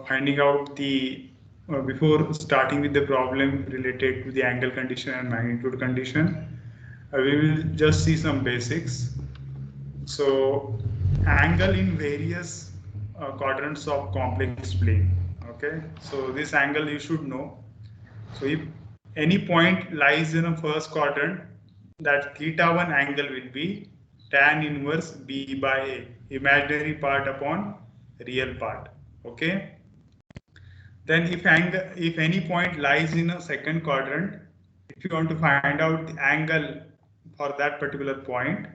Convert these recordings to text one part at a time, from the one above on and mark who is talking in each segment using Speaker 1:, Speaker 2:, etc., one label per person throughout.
Speaker 1: finding out the before starting with the problem related to the angle condition and magnitude condition, we will just see some basics. So angle in various quadrants of complex plane. Okay, so this angle you should know. So if any point lies in a first quadrant, that theta 1 angle will be tan inverse b by a, imaginary part upon real part. Okay. Then if any point lies in a second quadrant, if you want to find out the angle for that particular point,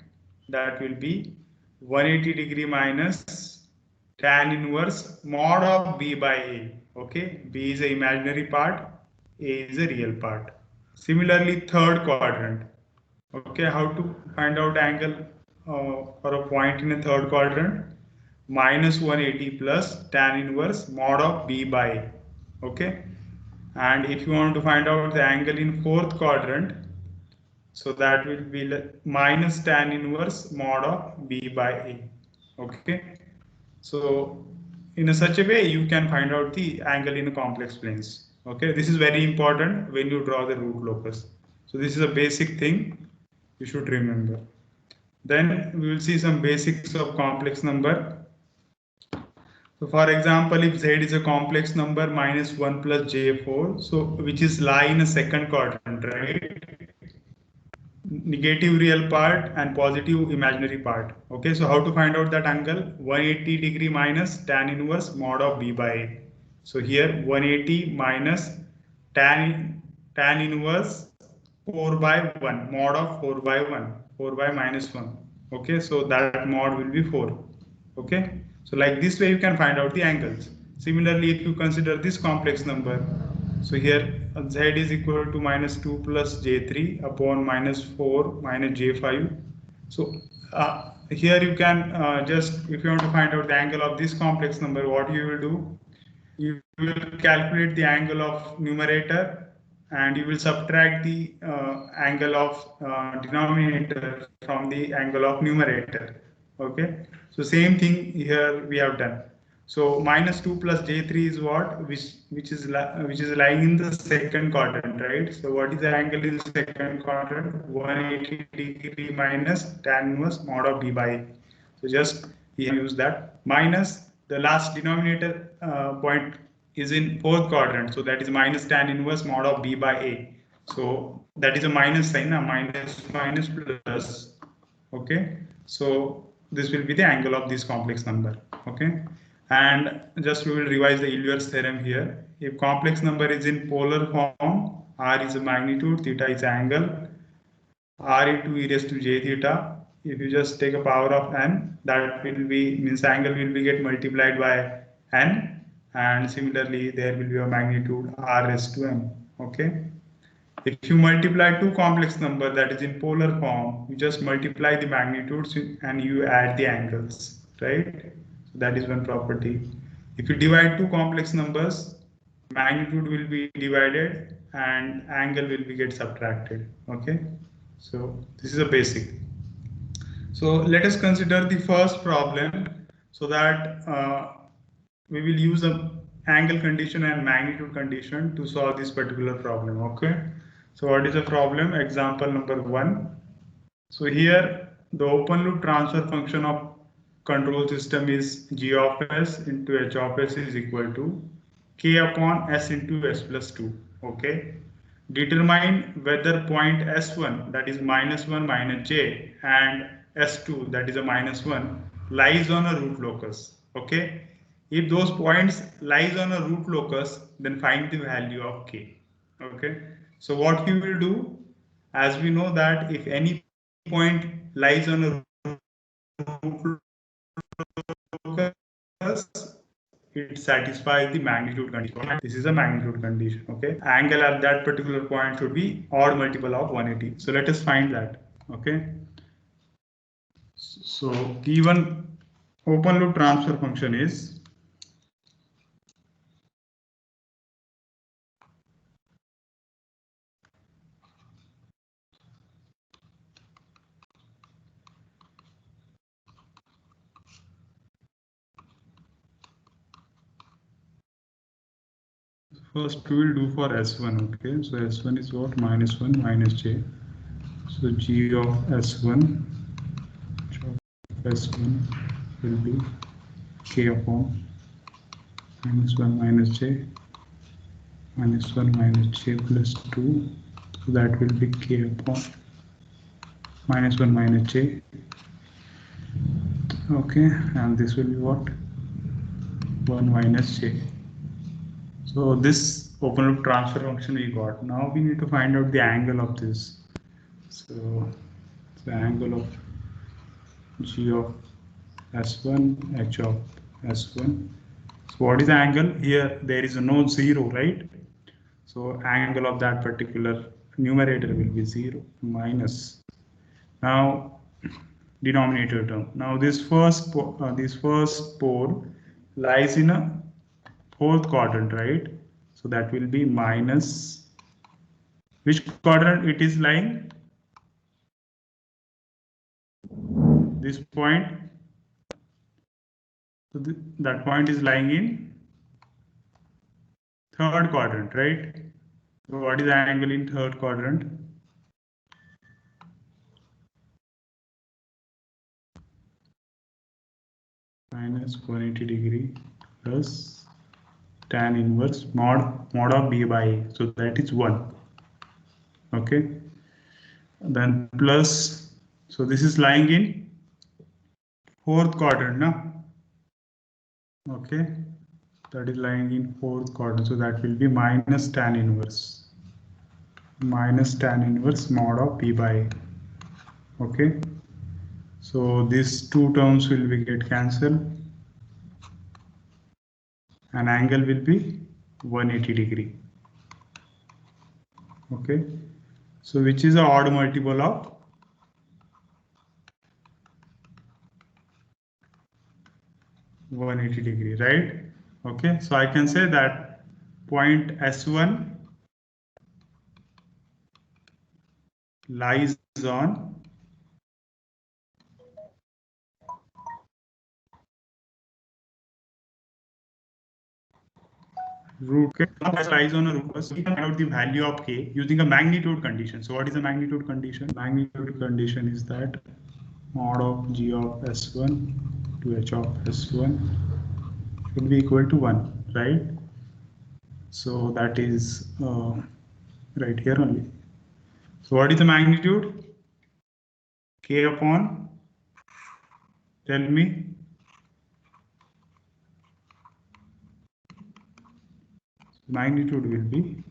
Speaker 1: that will be 180 degree minus tan inverse mod of b by a. Okay, b is the imaginary part, a is a real part. Similarly, third quadrant. Okay, how to find out angle for a point in a third quadrant? Minus 180 plus tan inverse mod of b by a. Okay, and if you want to find out the angle in fourth quadrant, so that will be minus tan inverse mod of b by a. Okay, so in a such a way you can find out the angle in a complex planes. Okay, this is very important when you draw the root locus. So this is a basic thing you should remember. Then we will see some basics of complex number. So for example, if z is a complex number minus 1 plus j4, so which is lie in a second quadrant, right? Negative real part and positive imaginary part. Okay, so how to find out that angle? 180 degree minus tan inverse mod of b by a. So here 180 minus tan inverse 4 by 1 mod of 4 by 1, 4 by minus 1. Okay, so that mod will be 4. Okay, so like this way you can find out the angles. Similarly, if you consider this complex number, so here z is equal to minus 2 plus j3 upon minus 4 minus j5. So here you can just, if you want to find out the angle of this complex number, what you will do? You will calculate the angle of numerator and you will subtract the angle of denominator from the angle of numerator. Okay, so same thing here we have done. So minus 2 plus j3 is what, which is lying in the second quadrant, right? So what is the angle in the second quadrant? 180 degree minus tan inverse mod of b by a. So just we have used that, minus the last denominator point is in fourth quadrant, so that is minus tan inverse mod of b by a. So that is a minus sign, minus plus. Okay, so this will be the angle of this complex number. Okay, and just we will revise the Euler's theorem here. If complex number is in polar form, r is a magnitude, theta is angle, r into e raised to j theta. If you just take a power of n, that will be means angle will be get multiplied by n, and similarly there will be a magnitude r raised to m. Okay, if you multiply two complex number that is in polar form, you just multiply the magnitudes and you add the angles, right? So that is one property. If you divide two complex numbers, magnitude will be divided and angle will be get subtracted. Okay, so this is a basic. So let us consider the first problem, so that we will use a angle condition and magnitude condition to solve this particular problem. Okay, so what is the problem? Example number 1. So here the open loop transfer function of control system is g of s into h of s is equal to k upon s into s plus 2. Okay, determine whether point s1, that is minus 1 minus j, and s2, that is a minus 1, lies on a root locus. Okay, if those points lies on a root locus, then find the value of k. Okay, so what you will do, as we know that if any point lies on a root locus, it satisfies the magnitude condition. This is a magnitude condition. Okay, angle at that particular point should be odd multiple of 180. So let us find that. Okay, so given open loop transfer function is First we will do for S1, okay? So S1 is what? Minus 1 minus j. So g of S1, S1 will be k upon minus 1 minus j, minus 1 minus j plus 2. So that will be k upon minus 1 minus j. Okay, and this will be what? 1 minus j. So this open loop transfer function we got. Now we need to find out the angle of this. So the angle of g of S1, h of S1. So what is the angle? Here there is no zero, right? So angle of that particular numerator will be 0 minus. Now denominator term. Now this first pole lies in a fourth quadrant, right? So that will be minus. Which quadrant it is lying? This point. So that point is lying in third quadrant, right? So what is the angle in third quadrant? Minus 180 degree plus tan inverse mod of b by a. So that is 1. Okay. Then plus, so this is lying in fourth quadrant, now. Okay. That is lying in fourth quadrant. So that will be minus tan inverse. Minus tan inverse mod of b by a. Okay. So these two terms will be get cancelled. And angle will be 180 degree. Okay. So which is a odd multiple of 180 degree, right? Okay, so I can say that point S1 lies on root k. Lies on a root. So we can find out the value of k using a magnitude condition. So what is the magnitude condition? Magnitude condition is that mod of g of S1 to h of S1 should be equal to 1, right? So that is right here only. So what is the magnitude? K upon, tell me. Magnitude will be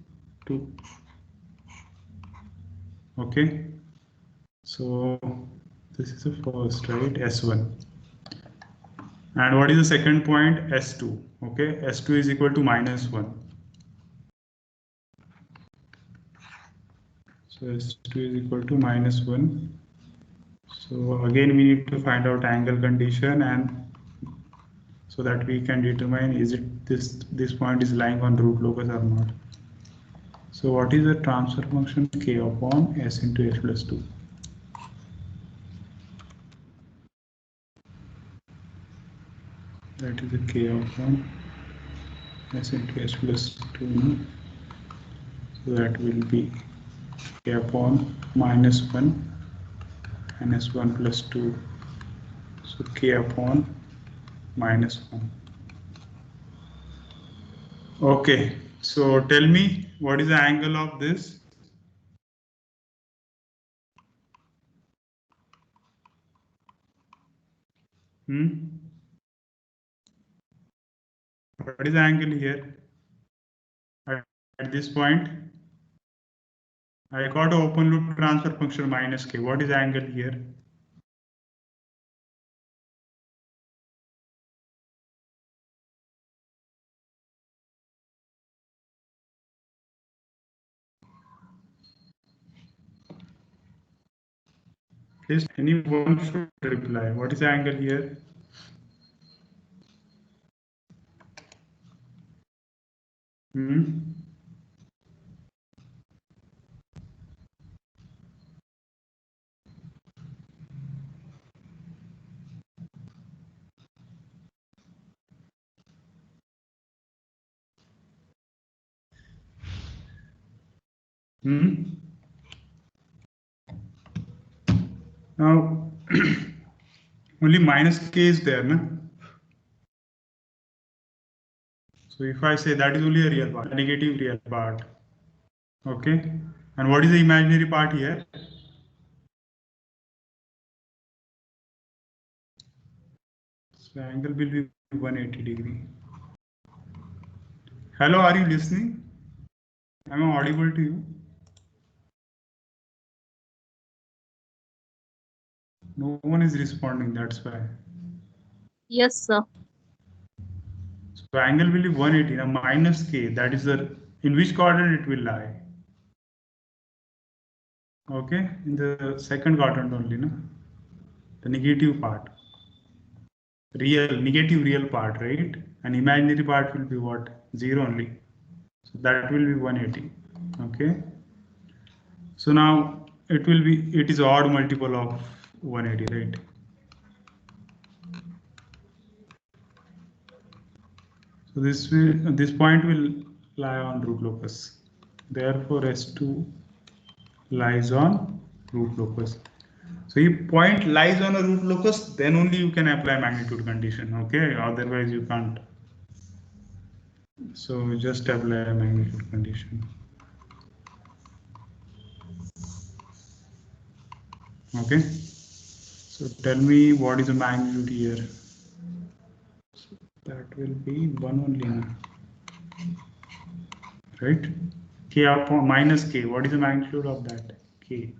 Speaker 1: 2. Okay. So this is the first, right? S1. And what is the second point? S2. Okay. S2 is equal to minus 1. So S2 is equal to minus 1. So again, we need to find out angle condition, and so that we can determine is it this point is lying on root locus or not. So what is the transfer function? K upon S into H plus 2. That is the K upon S into H plus 2. No? So that will be K upon minus 1 minus 1 plus 2. So K upon minus 1. Okay, so tell me what is the angle of this? What is the angle here? At this point, I got an open loop transfer function minus k. What is the angle here? Please, anyone should reply. What is the angle here? Now only minus k is there, na? So if I say that is only a real part, a negative real part. Okay. And what is the imaginary part here? So angle will be 180 degree. Hello, are you listening? Am I audible to you? No one is responding, that's why.
Speaker 2: Yes, sir.
Speaker 1: So angle will be 180, now minus k, that is the, in which quadrant it will lie? Okay, in the second quadrant only, no? The negative part. Negative real part, right? And imaginary part will be what? 0 only. So that will be 180. Okay. So now it will be, it is odd multiple of 180, right? So this point will lie on root locus. Therefore, S2 lies on root locus. So if point lies on a root locus, then only you can apply magnitude condition. Okay, otherwise you can't. So just apply a magnitude condition. Okay. So tell me what is the magnitude here. So that will be 1 only now. Right? K upon minus k. What is the magnitude of that? K.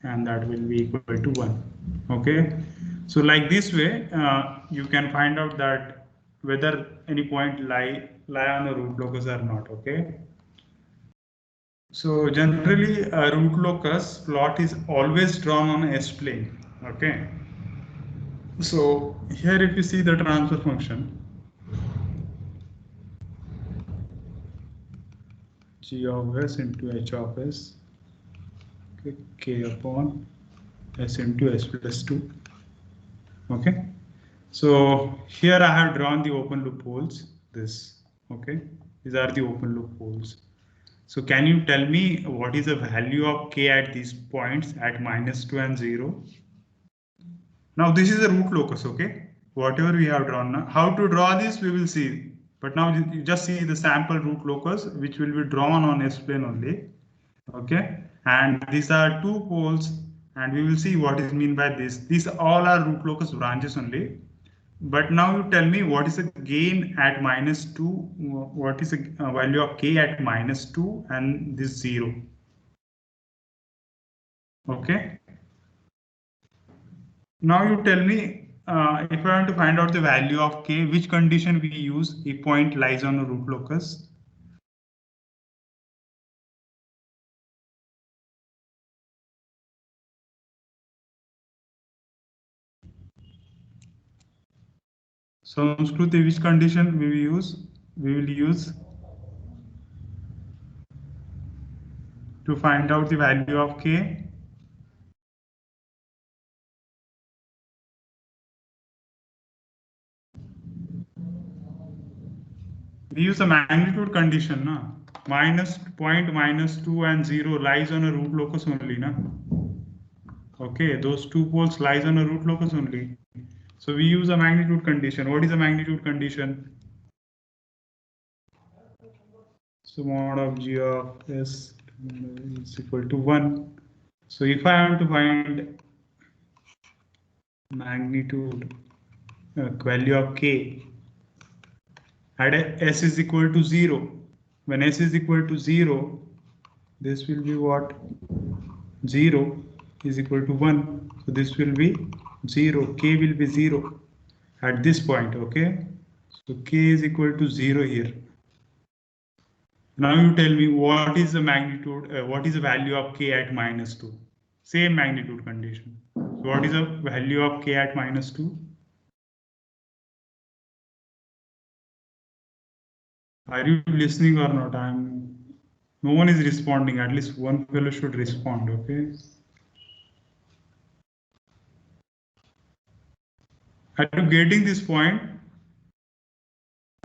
Speaker 1: And that will be equal to 1. Okay. So like this way, you can find out that whether any point lie on a root locus or not. Okay. So generally, a root locus plot is always drawn on S-plane. Okay. So here, if you see the transfer function, g of s into h of s, okay, k upon s into s plus 2. Okay. So here I have drawn the open loop poles. This. Okay. These are the open loop poles. So can you tell me what is the value of k at these points at -2 and 0? Now this is a root locus, okay? Whatever we have drawn now. How to draw this we will see. But now you just see the sample root locus which will be drawn on S-plane only. Okay? And these are two poles and we will see what is mean by this. These all are root locus branches only. But now you tell me what is the gain at -2, what is the value of k at -2 and this 0. Okay. Now you tell me if I want to find out the value of k, which condition we use if point lies on a root locus. So Samskruti, which condition we will use? We will use to find out the value of k. We use the magnitude condition, na? -2 and 0 lies on a root locus only, na? Okay, those two poles lies on a root locus only. So we use a magnitude condition. What is a magnitude condition? So mod of g of s is equal to 1. So if I want to find magnitude value of k at s is equal to 0, when s is equal to 0, this will be what? 0 is equal to 1. So this will be 0. K will be 0 at this point. Okay. So k is equal to 0 here. Now you tell me what is the magnitude, what is the value of k at -2? Same magnitude condition. So what is the value of k at -2? Are you listening or not? No one is responding. At least one fellow should respond. Okay. Are you getting this point?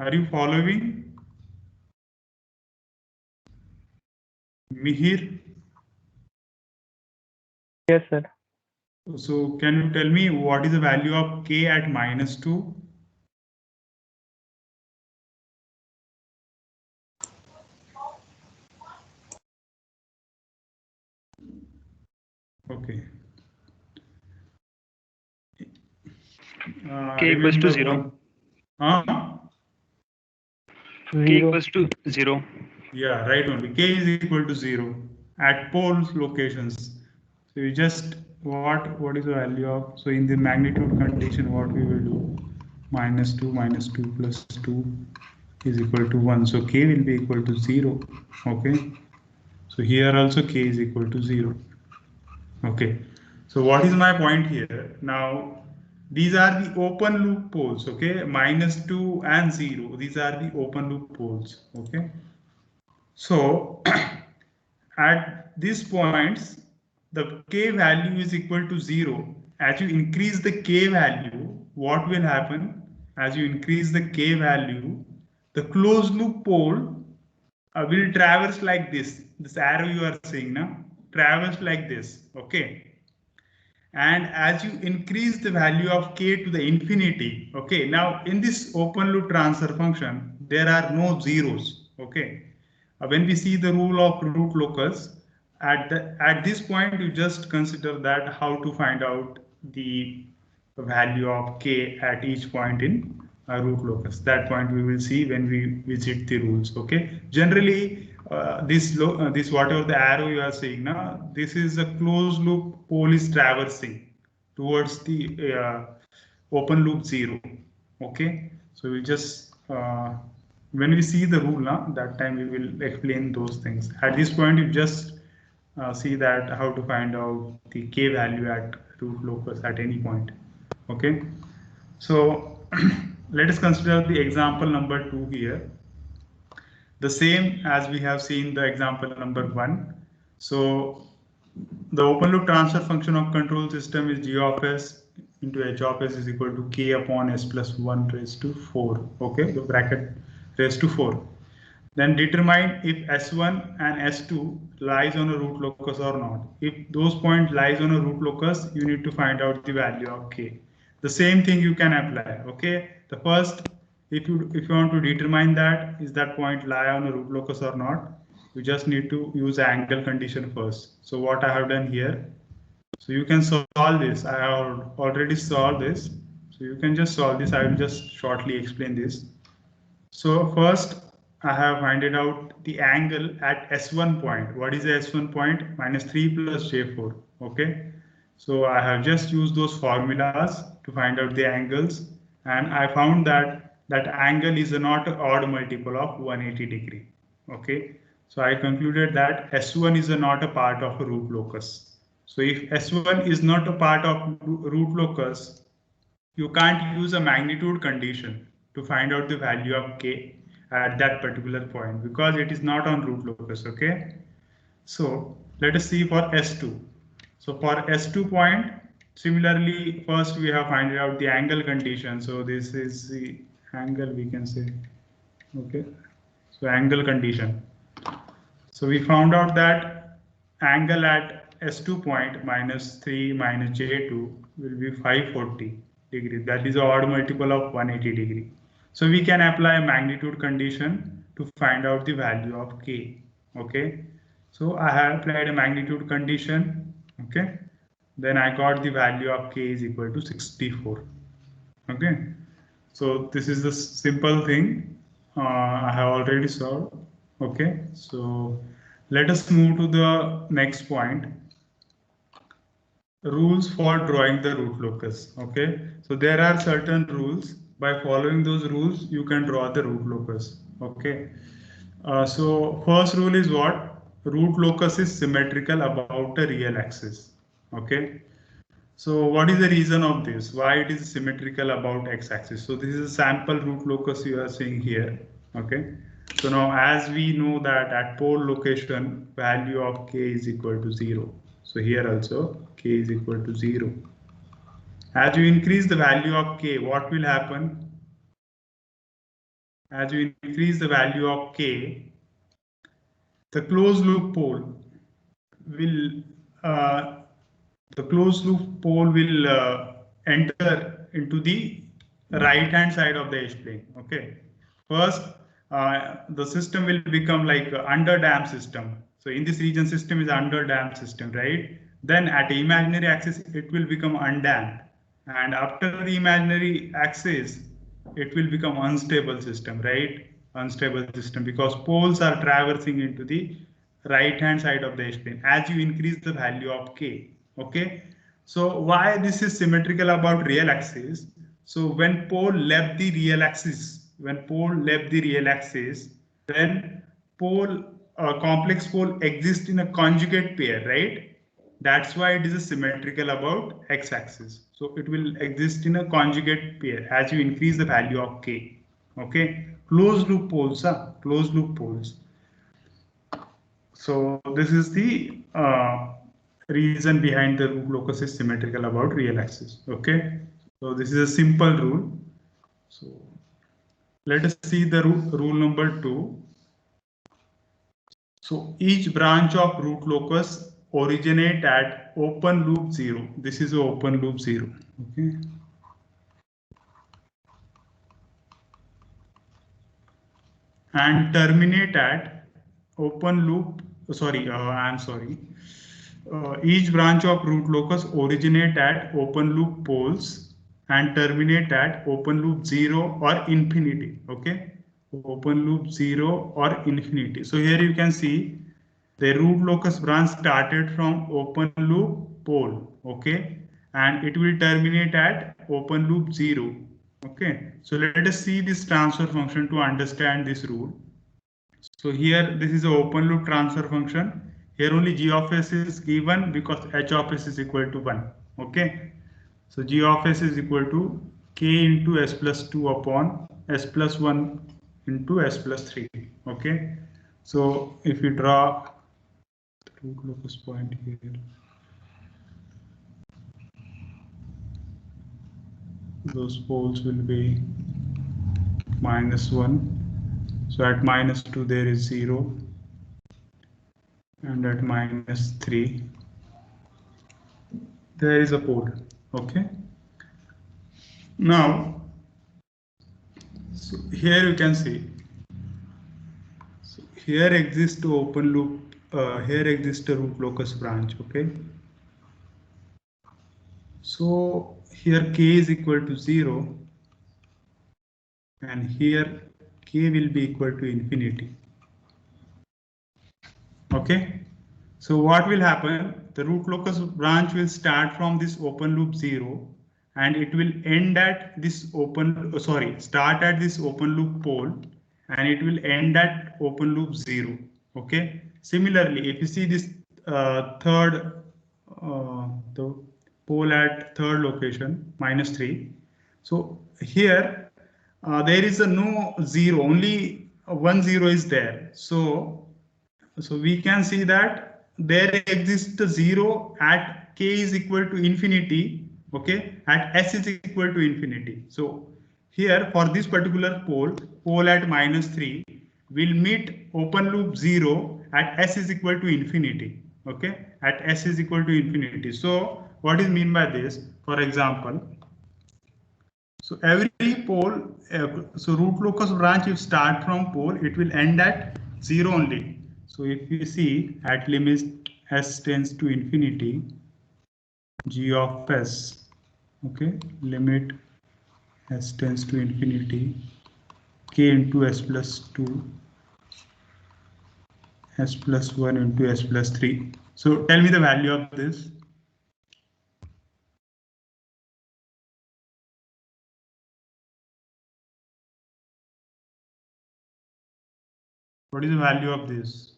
Speaker 1: Are you following? Mihir,
Speaker 3: Yes, sir.
Speaker 1: so can you tell me what is the value of k at -2? Okay.
Speaker 4: K equals to
Speaker 1: Remember
Speaker 4: 0.
Speaker 1: one. Huh?
Speaker 4: K
Speaker 3: 0.
Speaker 4: equals to 0.
Speaker 1: Yeah, right only. K is equal to 0 at poles locations. So you just what is the value of, so in the magnitude condition what we will do, -2 minus 2 plus 2 is equal to 1. So K will be equal to 0. Okay. So here also K is equal to 0. Okay. So what is my point here? Now these are the open loop poles. Okay. -2 and 0. These are the open loop poles. Okay. So at these points, the K value is equal to 0. As you increase the K value, what will happen? As you increase the K value, the closed loop pole will traverse like this. This arrow you are seeing now, traverse like this. Okay. And as you increase the value of K to the infinity, okay, now in this open loop transfer function, there are no zeros. Okay. When we see the rule of root locus, at this point you just consider that how to find out the value of k at each point in root locus. That point we will see when we visit the rules. Okay. Generally, this whatever the arrow you are seeing now, this is a closed loop pole is traversing towards the open loop 0. Okay. So we just when we see the rule now, that time we will explain those things. At this point you just see that how to find out the k value at root locus at any point. Okay. So let us consider the example number 2 here. The same as we have seen the example number 1. So the open loop transfer function of control system is g of s into h of s is equal to k upon s plus 1 raised to 4. Okay, the bracket raised to 4. Then determine if S1 and S2 lies on a root locus or not. If those points lies on a root locus, you need to find out the value of k. The same thing you can apply. Okay. The first, if you want to determine that is that point lie on a root locus or not, you just need to use angle condition first. So what I have done here, so you can solve this. I have already solved this. So you can just solve this. I will just shortly explain this. So first I have finded out the angle at S1 point. What is the S1 point? -3 plus J4. Okay. So I have just used those formulas to find out the angles, and I found that that angle is not an odd multiple of 180 degree. Okay. So I concluded that S1 is not a part of a root locus. So if S1 is not a part of root locus, you can't use a magnitude condition to find out the value of k at that particular point because it is not on root locus. Okay. So let us see for S2. So for S2 point, similarly, first we have find out the angle condition. So this is the angle we can say. Okay. So angle condition. So we found out that angle at S2 point -3 minus J2 will be 540 degree. That is an odd multiple of 180 degree. So we can apply a magnitude condition to find out the value of k. Okay. So I have applied a magnitude condition. Okay. Then I got the value of k is equal to 64. Okay. So this is the simple thing I have already solved. Okay. So let us move to the next point. Rules for drawing the root locus. Okay. So there are certain rules. By following those rules, you can draw the root locus. Okay. So first rule is what? Root locus is symmetrical about a real axis. Okay. So what is the reason of this? Why it is symmetrical about x-axis? So this is a sample root locus you are seeing here. Okay. So now as we know that at pole location value of k is equal to 0. So here also k is equal to 0. As you increase the value of k, what will happen? As you increase the value of k, the closed loop pole will uh, enter into the right hand side of the H plane. Okay, first the system will become like under damped system. So in this region, system is under damped system, right? Then at the imaginary axis, it will become undamped, and after the imaginary axis, it will become unstable system, right? Unstable system, because poles are traversing into the right hand side of the H plane as you increase the value of k. Okay, so why this is symmetrical about real axis? So when pole left the real axis, then pole complex pole exists in a conjugate pair, right? That's why it is a symmetrical about x-axis. So it will exist in a conjugate pair as you increase the value of k. Okay, closed loop poles, closed loop poles. So this is the reason behind the root locus is symmetrical about real axis. Okay, so this is a simple rule. So let us see the rule number 2. So each branch of root locus originate at open loop 0. This is open loop 0. Okay. And terminate at open loop. Sorry, I'm sorry. Each branch of root locus originate at open loop poles and terminate at open loop 0 or infinity. Okay, open loop 0 or infinity. So here you can see the root locus branch started from open loop pole. Okay, and it will terminate at open loop 0. Okay, so let us see this transfer function to understand this rule. So here this is an open loop transfer function. Here only g of s is given because h of s is equal to 1. Okay. So g of s is equal to k into s plus 2 upon s plus 1 into s plus 3. Okay. So if you draw the root locus point here, those poles will be -1. So at -2 there is 0. And at -3 there is a pole. Okay, now so here you can see, so here exists the open loop, here exists a root locus branch. Okay, so here k is equal to 0 and here k will be equal to infinity. Okay, so what will happen? The root locus branch will start from this open loop 0 and it will end at this start at this open loop pole and it will end at open loop 0. Okay, similarly, if you see this the pole at third location -3, so here there is a no 0, only 1 0 is there. So we can see that there exists a 0 at k is equal to infinity. Okay, at s is equal to infinity. So here for this particular pole at -3 will meet open loop 0 at s is equal to infinity. Okay, at s is equal to infinity. So what is mean by this? For example, so every pole, so root locus branch, if start from pole, it will end at 0 only. So if you see at limit s tends to infinity, g of s, okay, limit s tends to infinity, k into s plus 2, s plus 1 into s plus 3. So tell me the value of this. What is the value of this?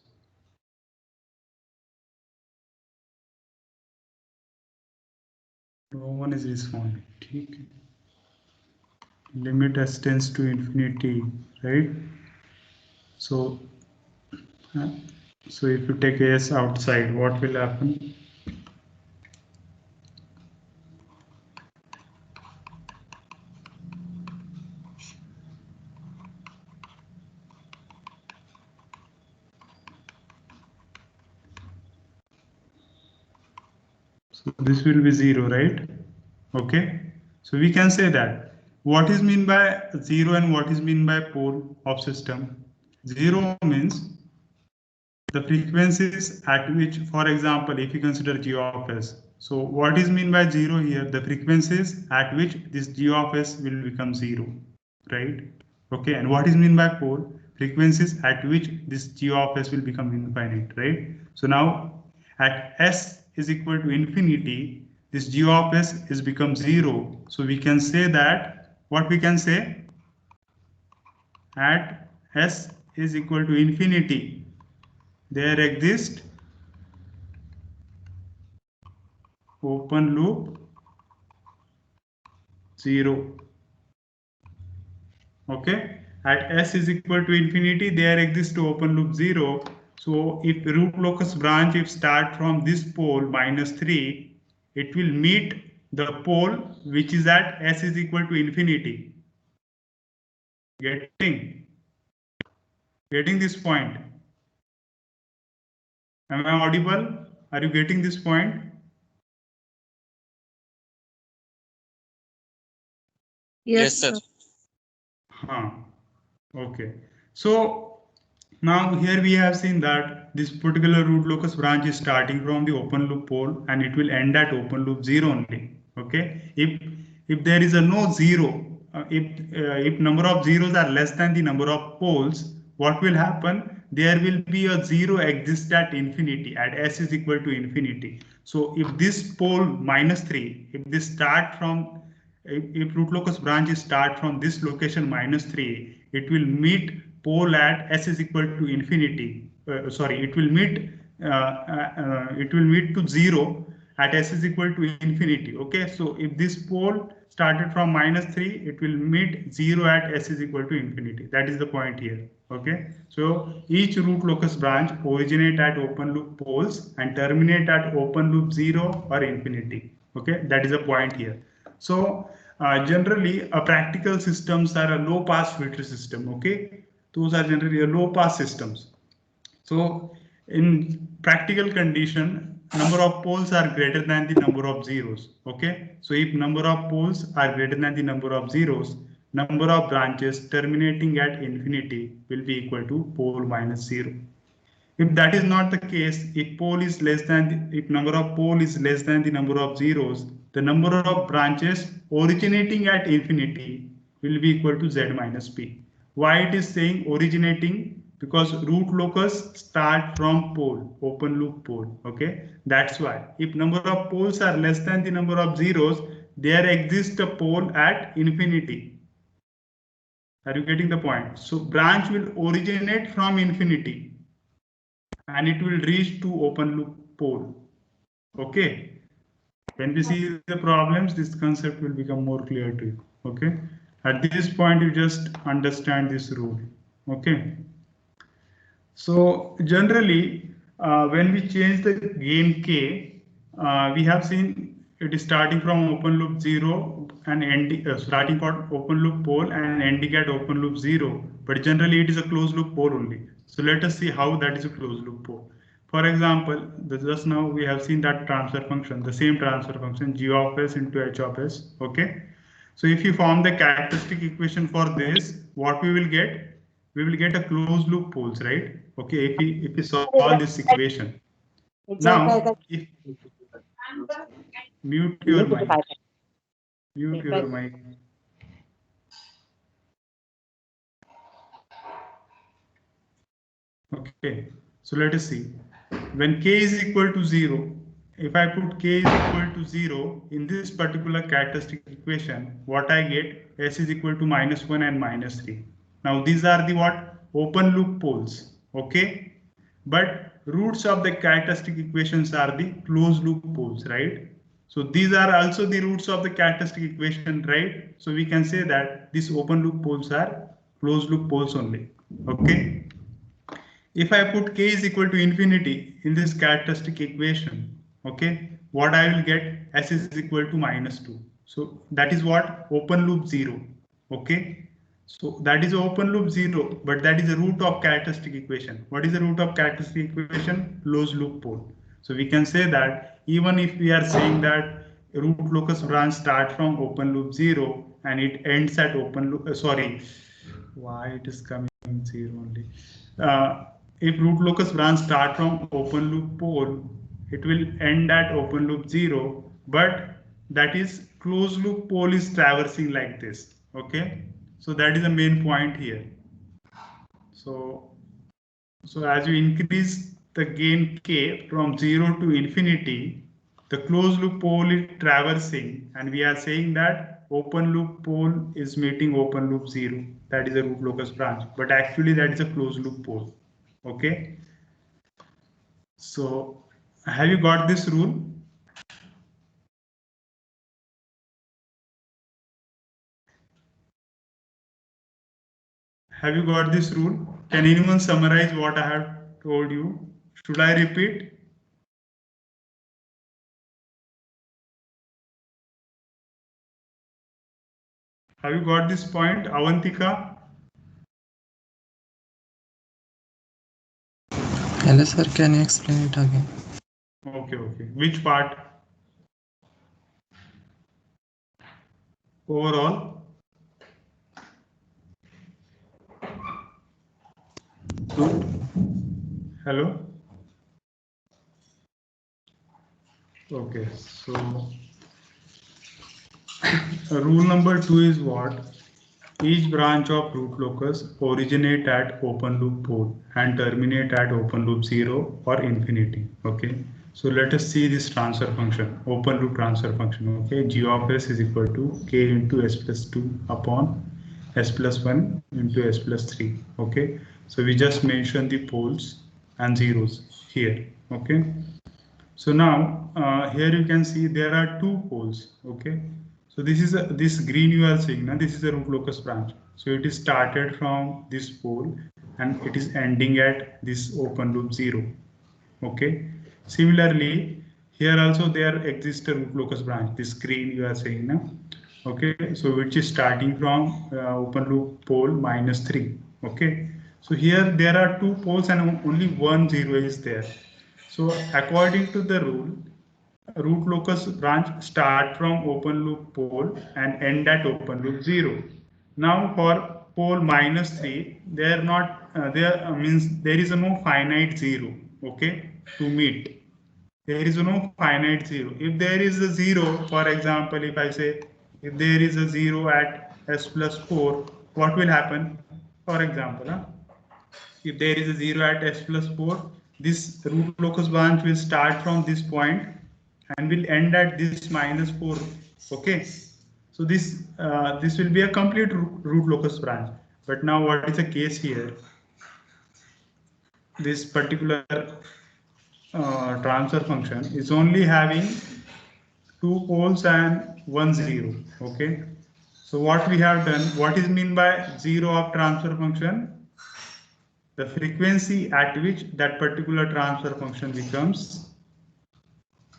Speaker 1: No one is responding. Okay. Limit s tends to infinity, right? So, so if you take s outside, what will happen? So this will be 0, right? Okay. So we can say that what is mean by 0 and what is mean by pole of system. 0 means the frequencies at which, for example, if you consider g of s. So what is mean by 0 here? The frequencies at which this g of s will become 0, right? Okay. And what is mean by pole? Frequencies at which this g of s will become infinite, right? So now at s is equal to infinity, this g of s is become 0. So we can say that, what we can say, at s is equal to infinity, there exists open loop 0. Okay. At s is equal to infinity, there exists open loop 0. So if root locus branch, if start from this pole -3, it will meet the pole which is at s is equal to infinity. Getting this point? Am I audible? Are you getting this point?
Speaker 2: Yes,
Speaker 3: Yes, sir.
Speaker 2: sir.
Speaker 1: Okay. So now here we have seen that this particular root locus branch is starting from the open loop pole and it will end at open loop 0 only. Okay. If there is a no 0, if number of zeros are less than the number of poles, what will happen? There will be a 0 exist at infinity, at s is equal to infinity. So if this pole -3, if this start from, if root locus branch is start from this location -3, it will meet pole at s is equal to infinity. Sorry, it will meet to 0 at s is equal to infinity. Okay, so if this pole started from -3, it will meet 0 at s is equal to infinity. That is the point here. Okay, so each root locus branch originate at open loop poles and terminate at open loop 0 or infinity. Okay, that is the point here. So generally, practical systems are a low pass filter system. Okay, those are generally a low pass systems. So in practical condition, number of poles are greater than the number of zeros. Okay, so if number of poles are greater than the number of zeros, number of branches terminating at infinity will be equal to pole -0. If that is not the case, if pole is less than if number of pole is less than the number of zeros, the number of branches originating at infinity will be equal to z minus p. Why it is saying originating? Because root locus start from pole, open loop pole. Okay, that's why. If number of poles are less than the number of zeros, there exists a pole at infinity. Are you getting the point? So branch will originate from infinity and it will reach to open loop pole. Okay. When we see the problems, this concept will become more clear to you. Okay. At this point, you just understand this rule. Okay. So generally, when we change the gain k, we have seen it is starting from open loop 0 and ending, starting from open loop pole and ending at open loop 0. But generally, it is a closed loop pole only. So let us see how that is a closed loop pole. For example, just now we have seen that transfer function, the same transfer function g of s into h of s. Okay. So if you form the characteristic equation for this, what we will get? We will get a closed loop poles, right? Okay, if we solve this equation. Now, if mute your mic, mute your mic. Okay, so let us see. When k is equal to 0, if I put k is equal to 0 in this particular characteristic equation, what I get, s is equal to -1 and -3. Now these are the what? Open loop poles. Okay, but roots of the characteristic equations are the closed loop poles, right? So these are also the roots of the characteristic equation, right? So we can say that these open loop poles are closed loop poles only. Okay. If I put k is equal to infinity in this characteristic equation, okay, what I will get, s is equal to -2. So that is what? Open loop 0. Okay. So that is open loop 0, but that is the root of characteristic equation. What is the root of characteristic equation? Closed loop pole. So we can say that even if we are saying that root locus branch start from open loop 0 and it ends at open loop, sorry, why it is coming 0 only. If root locus branch start from open loop pole, it will end at open loop 0, but that is closed loop pole is traversing like this. Okay, so that is the main point here. So as you increase the gain k from 0 to infinity, the closed loop pole is traversing, and we are saying that open loop pole is meeting open loop 0. That is a root locus branch, but actually that is a closed loop pole. Okay. So have you got this rule? Have you got this rule? Can anyone summarize what I have told you? Should I repeat? Have you got this point, Avantika?
Speaker 3: Hello sir, can you explain it again?
Speaker 1: Okay. Which part? Overall? Hello? Okay, so rule number 2 is what? Each branch of root locus originate at open loop pole and terminate at open loop 0 or infinity. Okay, so let us see this transfer function, open loop transfer function. Okay, g of s is equal to k into s plus 2 upon s plus 1 into s plus 3. Okay, so we just mentioned the poles and zeros here. Okay, so now here you can see there are two poles. Okay, so this is this green you are seeing now, this is a root locus branch. So it is started from this pole and it is ending at this open loop 0. Okay, similarly here also there exists a root locus branch, this green you are saying now. Okay, so which is starting from open loop pole -3. Okay, so here there are two poles and only one 0 is there. So according to the rule, root locus branch start from open loop pole and end at open loop 0. Now for pole -3, they are not there means there is no finite 0. Okay, to meet. There is no finite 0. If there is a 0, for example, if I say if there is a 0 at s plus 4, what will happen? For example, if there is a 0 at s plus 4, this root locus branch will start from this point and will end at this -4. Okay, so this will be a complete root locus branch. But now what is the case here? This particular transfer function is only having two poles and one 0. Okay, so what we have done, what is mean by 0 of transfer function? The frequency at which that particular transfer function becomes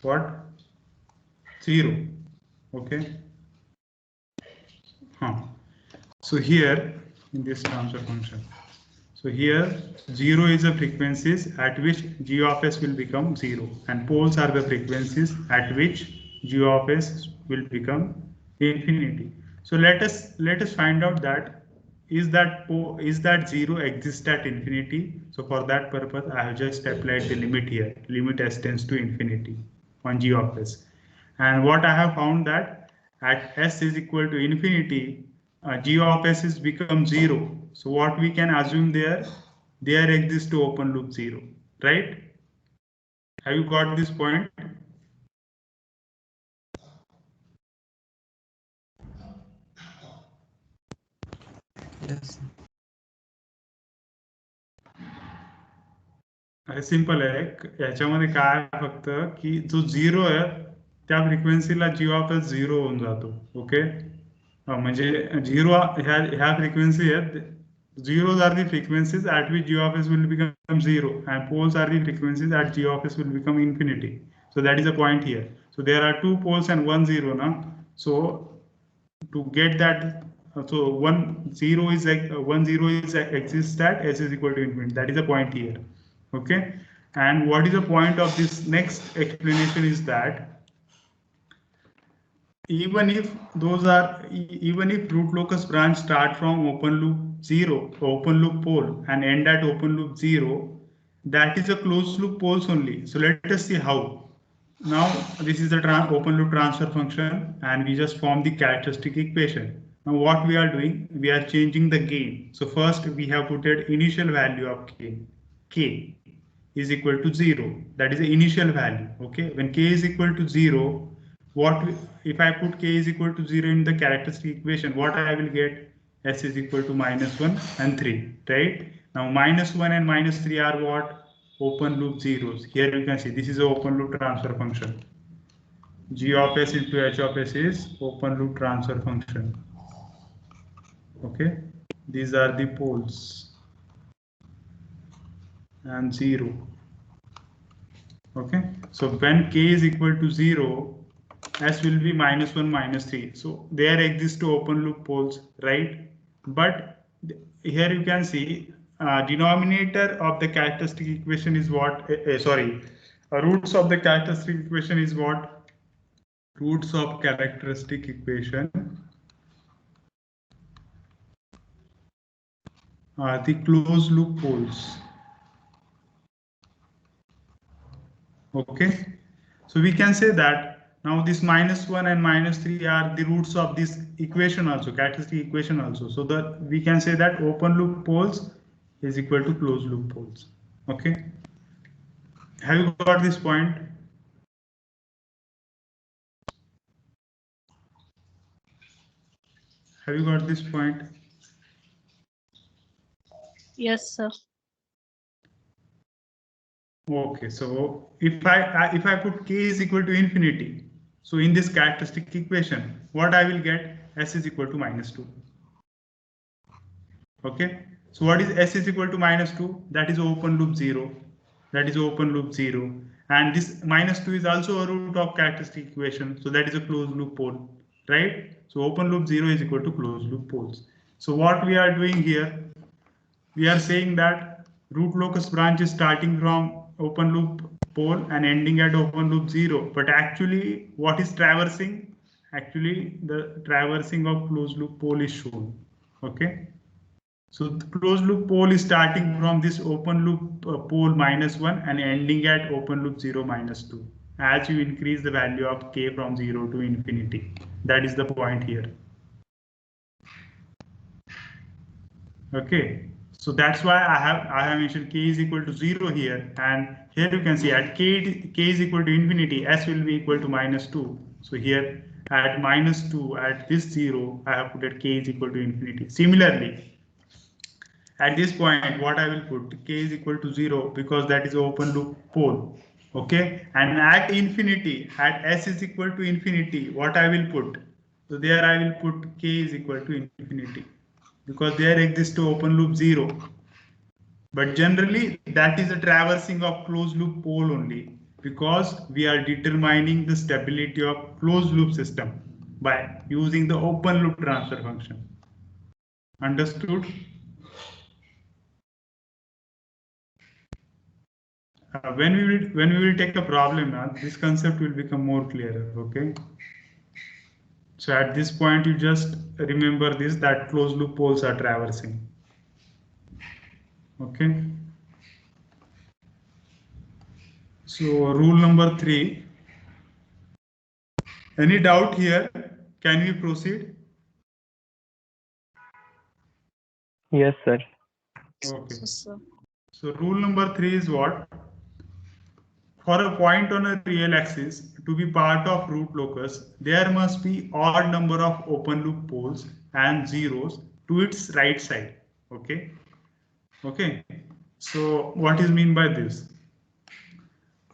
Speaker 1: what? 0. Okay. So here in this transfer function, so here 0 is the frequencies at which g of s will become 0, and poles are the frequencies at which g of s will become infinity. So let us find out that is that 0 exists at infinity. So for that purpose I have just applied the limit here, limit s tends to infinity on g of s, and what I have found that at s is equal to infinity, g of s is become 0. So what we can assume there exists to open loop 0, right? Have you got this point?
Speaker 3: Yes.
Speaker 1: Simple आहे, याच्यामध्ये काय आहे फक्त की जो 0 आहे त्या फ्रिक्वेन्सीला जी of S 0 होऊन जातो. ओके, म्हणजे 0 ह्या फ्रिक्वेन्सी आहेत. Zeros are the frequencies at which g of s will become 0, and poles are the frequencies at g of s will become infinity. So that is the point here. So there are two poles and one 0 now. So to get that, so 1 0 is exists at s is equal to infinity. That is the point here. Okay. And what is the point of this next explanation is that even if root locus branch start from open loop 0, open loop pole, and end at open loop 0, that is a closed loop poles only. So let us see how. Now this is the open loop transfer function, and we just form the characteristic equation. Now what we are doing, we are changing the gain. So first we have put an initial value of k is equal to 0. That is the initial value. Okay, when k is equal to 0, if I put k is equal to 0 in the characteristic equation, what I will get? S is equal to -1 and 3, right? Now -1 and -3 are what? Open loop zeros. Here you can see this is an open loop transfer function. G of s into h of s is open loop transfer function. Okay, these are the poles and 0. Okay, so when k is equal to 0, s will be -1, -3. So there exist two open loop poles, right? But here you can see denominator of the characteristic equation is what? Roots of the characteristic equation is what? Roots of characteristic equation are the closed loop poles. Okay, so we can say that now this -1 and -3 are the roots of this equation also, characteristic equation also. So that we can say that open loop poles is equal to closed loop poles. Okay, have you got this point? Have you got this point?
Speaker 2: Yes, sir.
Speaker 1: Okay, so if I put k is equal to infinity, so in this characteristic equation, what I will get? S is equal to -2. Okay, so what is S is equal to -2? That is open loop 0. That is open loop 0. And this -2 is also a root of characteristic equation. So that is a closed loop pole, right? So open loop 0 is equal to closed loop poles. So what we are doing here, we are saying that root locus branch is starting from open loop pole and ending at open loop 0. But actually, what is traversing? Actually, the traversing of closed loop pole is shown. Okay. So the closed loop pole is starting from this open loop pole -1 and ending at open loop 0 -2. As you increase the value of k from 0 to infinity, that is the point here. Okay, so that's why I have mentioned k is equal to 0 here, and here you can see at k is equal to infinity, s will be equal to -2. So here at -2 at this 0, I have put at k is equal to infinity. Similarly, at this point, what I will put? K is equal to 0 because that is open loop pole. Okay, and at infinity, at s is equal to infinity, what I will put? So there I will put k is equal to infinity because there exists open loop 0. But generally, that is a traversing of closed loop pole only because we are determining the stability of closed loop system by using the open loop transfer function. Understood? When we will take a problem, this concept will become more clearer. Okay, so at this point you just remember this, that closed loop poles are traversing. Okay, so rule number 3. Any doubt here? Can we proceed?
Speaker 4: Yes, sir.
Speaker 1: Okay,
Speaker 2: Yes, sir.
Speaker 1: so rule number 3 is what? For a point on a real axis to be part of root locus, there must be odd number of open loop poles and zeros to its right side. Okay. Okay. So what is mean by this?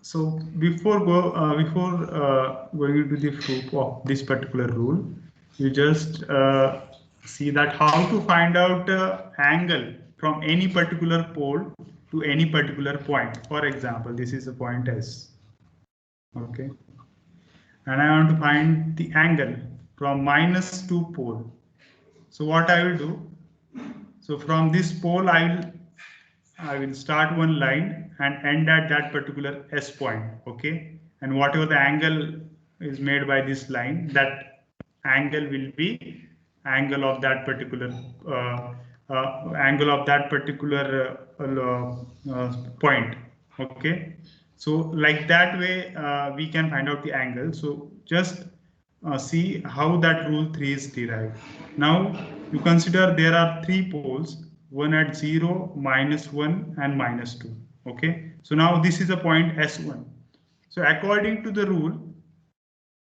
Speaker 1: So before going into the proof of this particular rule, you just see that how to find out angle from any particular pole to any particular point. For example, this is a point S. Okay, and I want to find the angle from -2 pole. So what I will do? So from this pole, I will I will start one line and end at that particular S point. Okay, and whatever the angle is made by this line, that angle will be angle of that particular point. Okay, so like that way we can find out the angle. So just see how that rule 3 is derived. Now you consider there are three poles, one at 0, -1 and -2. Okay, so now this is a point S1. So according to the rule,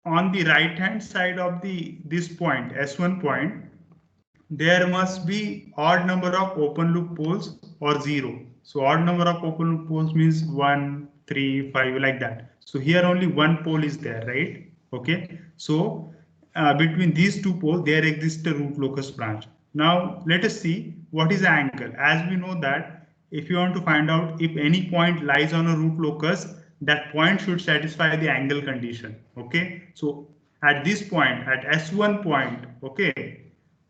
Speaker 1: on the right hand side of this point, S1 point, there must be odd number of open loop poles or 0. So odd number of open loop poles means 1, 3, 5, like that. So here only one pole is there, right? Okay, so between these two poles there exists a root locus branch. Now let us see what is the angle. As we know that if you want to find out if any point lies on a root locus, that point should satisfy the angle condition. Okay, so at this point, at S1 point, okay,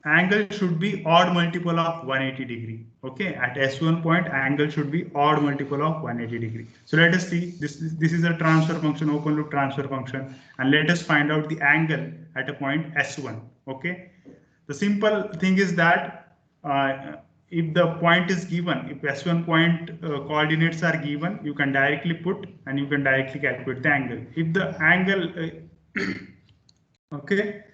Speaker 1: angle should be odd multiple of 180 degree. Okay, at S1 point, angle should be odd multiple of 180 degree. So let us see, this is a transfer function, open loop transfer function, and let us find out the angle at a point S1. Okay, the simple thing is that if the point is given, if S1 point coordinates are given, you can directly put and you can directly calculate the angle. If the angle, okay,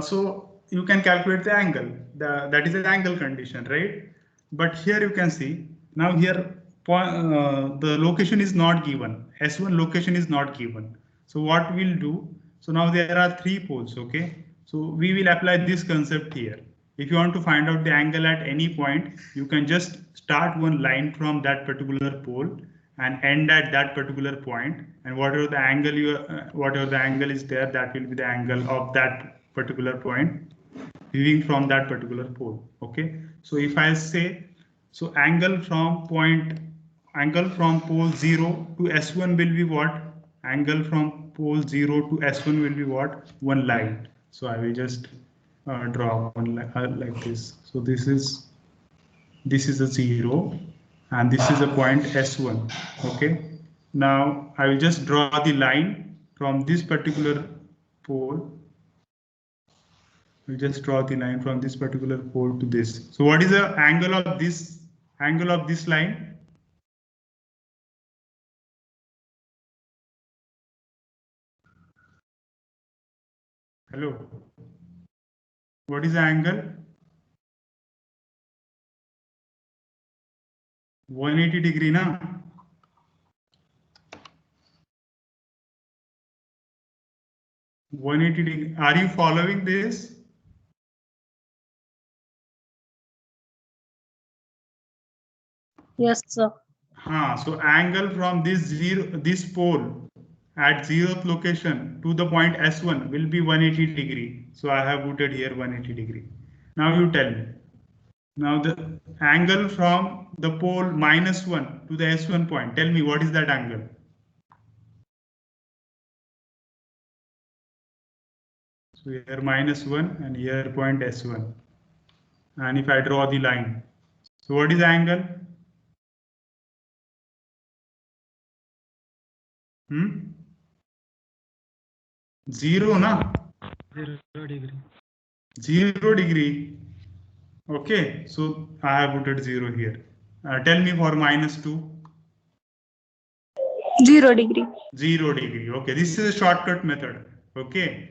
Speaker 1: so you can calculate the angle. That is an angle condition, right? But here you can see, now here the location is not given. S1 location is not given. So what we'll do, so now there are three poles, okay? So we will apply this concept here. If you want to find out the angle at any point, you can just start one line from that particular pole and end at that particular point, and whatever the angle is there, that will be the angle of that particular point viewing from that particular pole. Okay, so if I say, so angle from pole 0 to S1 will be what? Angle from pole 0 to S1 will be what? One line. So I will just draw one like this. So this is a 0 and this is a point S1. Okay, now I will just draw the line from this particular pole. We'll just draw the line from this particular pole to this. So what is the angle of this line? Hello. What is the angle? 180 degree, na? degree. Are you following this?
Speaker 2: Yes, sir.
Speaker 1: So angle from this pole at 0th location to the point S1 will be 180 degree. So I have put it here 180 degree. Now you tell me. Now the angle from the pole -1 to the S1 point. Tell me what is that angle? So here -1 and here point S1. And if I draw the line, so what is the angle? 0, na?
Speaker 3: 0 degree.
Speaker 1: 0 degree. Okay, so I have put it 0 here. Tell me for -2.
Speaker 2: 0 degree.
Speaker 1: 0 degree. Okay, this is a shortcut method. Okay,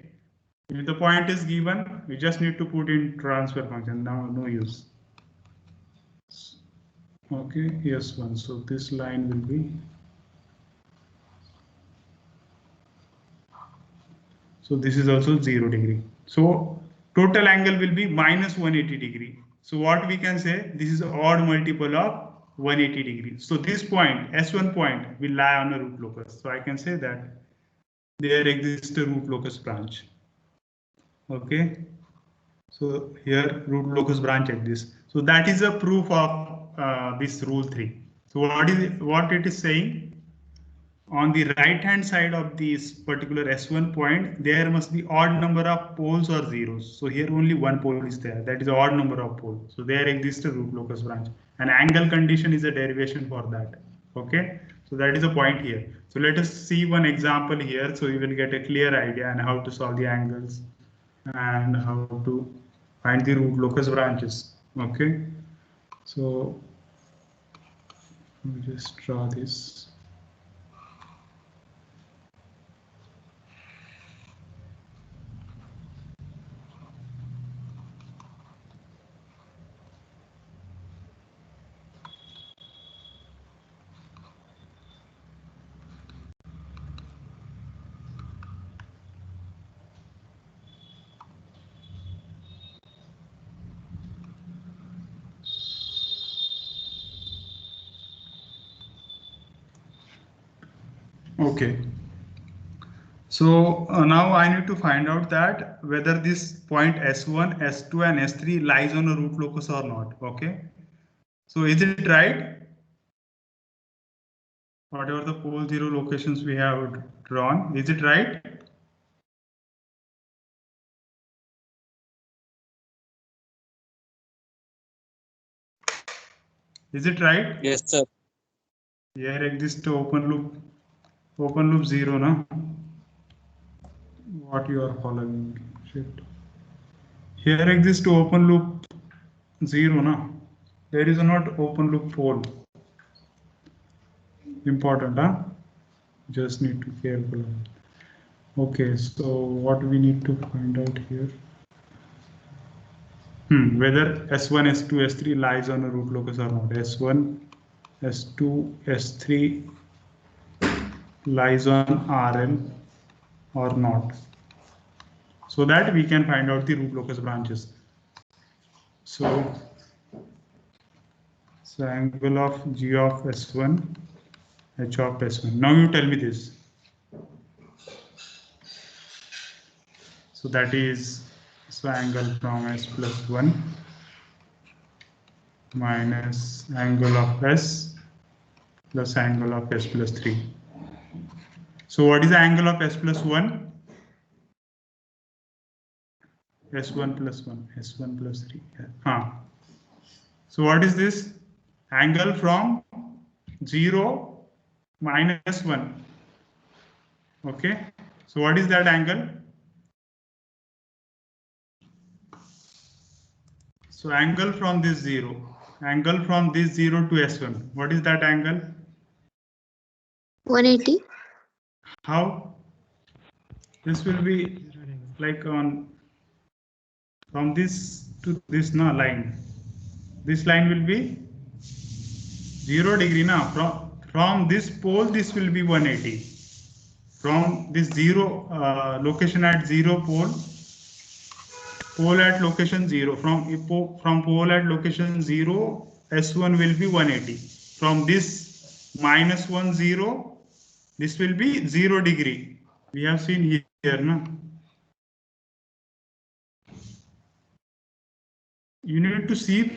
Speaker 1: if the point is given, we just need to put in transfer function. Now no use. Okay, yes, one. So this line will be. So this is also 0 degree. So total angle will be -180 degree. So what we can say, this is odd multiple of 180 degrees. So this point, S1 point, will lie on a root locus. So I can say that there exists a root locus branch. Okay. So here root locus branch exists. So that is a proof of this rule 3. So what it is saying? on the right hand side of this particular S1 point, there must be odd number of poles or zeros. So here only one pole is there. That is the odd number of poles. So there exists a root locus branch. An angle condition is a derivation for that. Okay. So that is a point here. So let us see one example here. So you will get a clear idea on how to solve the angles and how to find the root locus branches. Okay. So let me just draw this. Okay. So now I need to find out that whether this point S1, S2 and S3 lies on a root locus or not. Okay. So is it right? Whatever the pole zero locations we have drawn, is it right? Is it right?
Speaker 5: Yes, sir.
Speaker 1: Here exists open loop zero, no? What you are following? Shit. Here exists open loop zero, no? There is not open loop pole. Important, huh? Just need to be careful. Okay, so what we need to find out here? Whether S1, S2, S3 lies on a root locus or not. S1, S2, S3 lies on RL or not. So that we can find out the root locus branches. So angle of G of S1, H of S1. Now you tell me this. So that is angle from S plus 1 minus angle of S plus angle of S plus 3. So what is the angle of S plus 1? S1 plus 1, S1 plus 3. So what is this? Angle from 0 minus 1. Okay. So what is that angle? So angle from this 0. Angle from this 0 to S1. What is that angle?
Speaker 2: 180.
Speaker 1: How? This will be like on from this to this line. This line will be 0 degree now. From this pole, this will be 180. From this 0 location at 0 pole at location 0. From pole at location 0, S1 will be 180. From this minus 1, 0, this will be 0 degree. We have seen here, no? You need to see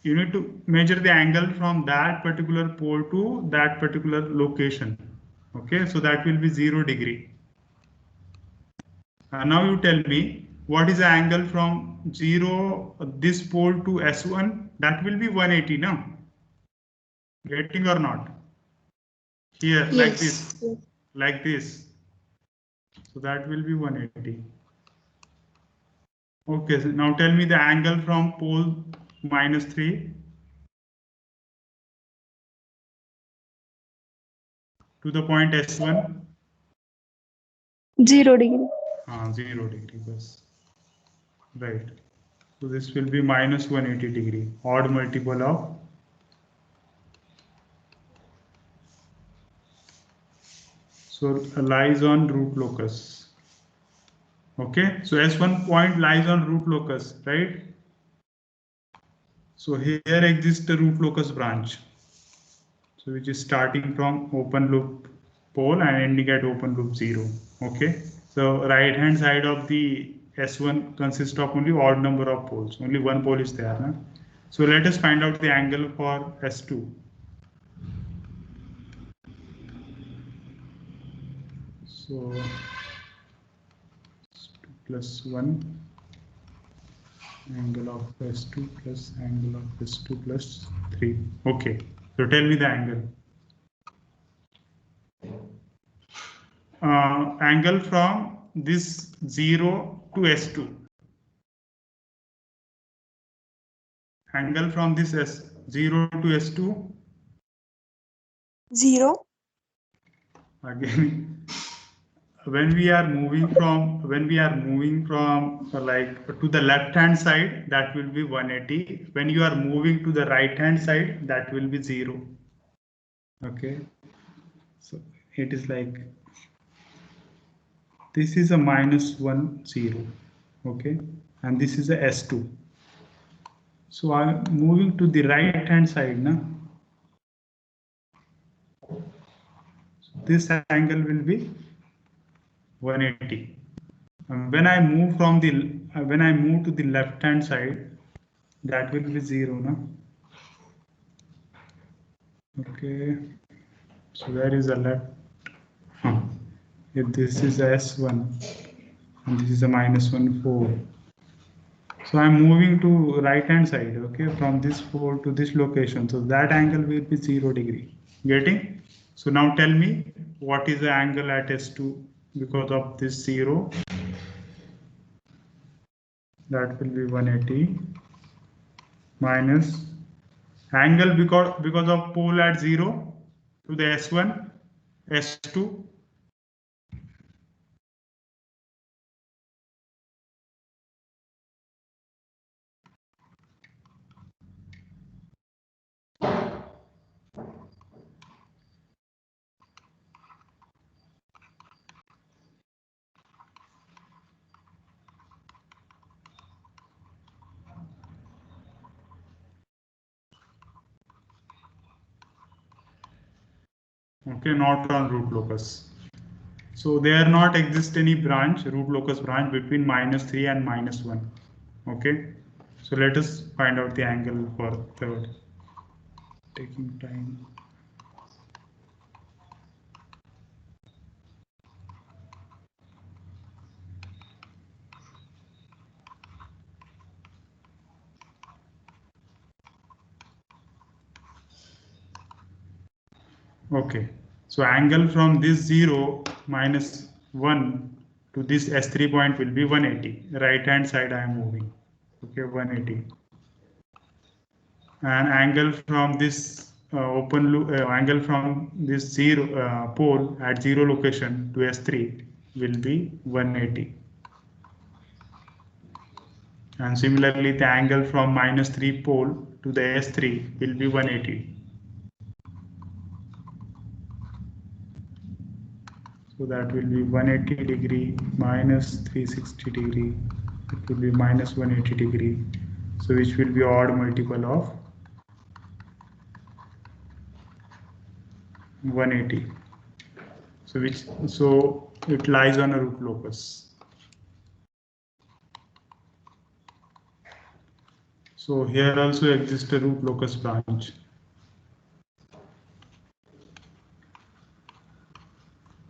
Speaker 1: you need to measure the angle from that particular pole to that particular location. Okay, so that will be 0 degree. Now you tell me what is the angle from 0 this pole to S1? That will be 180 now. Getting or not? Here,
Speaker 2: Yes.
Speaker 1: like this, like this. So that will be 180. Okay, so now tell me the angle from pole minus 3 to the point S1.
Speaker 6: 0 degree.
Speaker 1: 0 degree, bus. Right. So this will be minus 180 degree, odd multiple of. So lies on root locus. Okay, so S1 point lies on root locus, right? So here exists the root locus branch. So which is starting from open loop pole and ending at open loop 0. Okay, so right hand side of the S1 consists of only odd number of poles. Only one pole is there. Huh? So let us find out the angle for S2. So S2 plus 1 angle of S2 plus angle of S2 plus 3. Okay, so tell me the angle. Angle from this 0 to S2. Angle from this S0 to S2.
Speaker 5: 0.
Speaker 1: Again, when we are moving from like to the left hand side, that will be 180. When you are moving to the right hand side, that will be 0. Okay, so it is like this is a -1 0. Okay, and this is a S2. So I'm moving to the right hand side now. This angle will be 180. When I move from the when I move to the left hand side, that will be 0 now. Okay, so where is the left? If this is S1 and this is a -1 4. So I'm moving to right hand side, okay, from this pole to this location. So that angle will be 0 degree. Getting? So now tell me what is the angle at S2 because of this 0. That will be 180 minus angle because of pole at 0 to the S1, S2. Okay, not on root locus. So there not exist any branch, root locus branch between -3 and -1. Okay, so let us find out the angle for third. Taking time. Okay, so angle from this 0 -1 to this S3 point will be 180. Right hand side I am moving. Okay, 180. And angle from this open loop, angle from this 0 pole at 0 location to S3 will be 180. And similarly, the angle from -3 pole to the S3 will be 180. So that will be 180 degree minus 360 degree. It will be minus 180 degree. So which will be odd multiple of 180. So it lies on a root locus. So here also exists a root locus branch.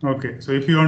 Speaker 1: Okay, so if you want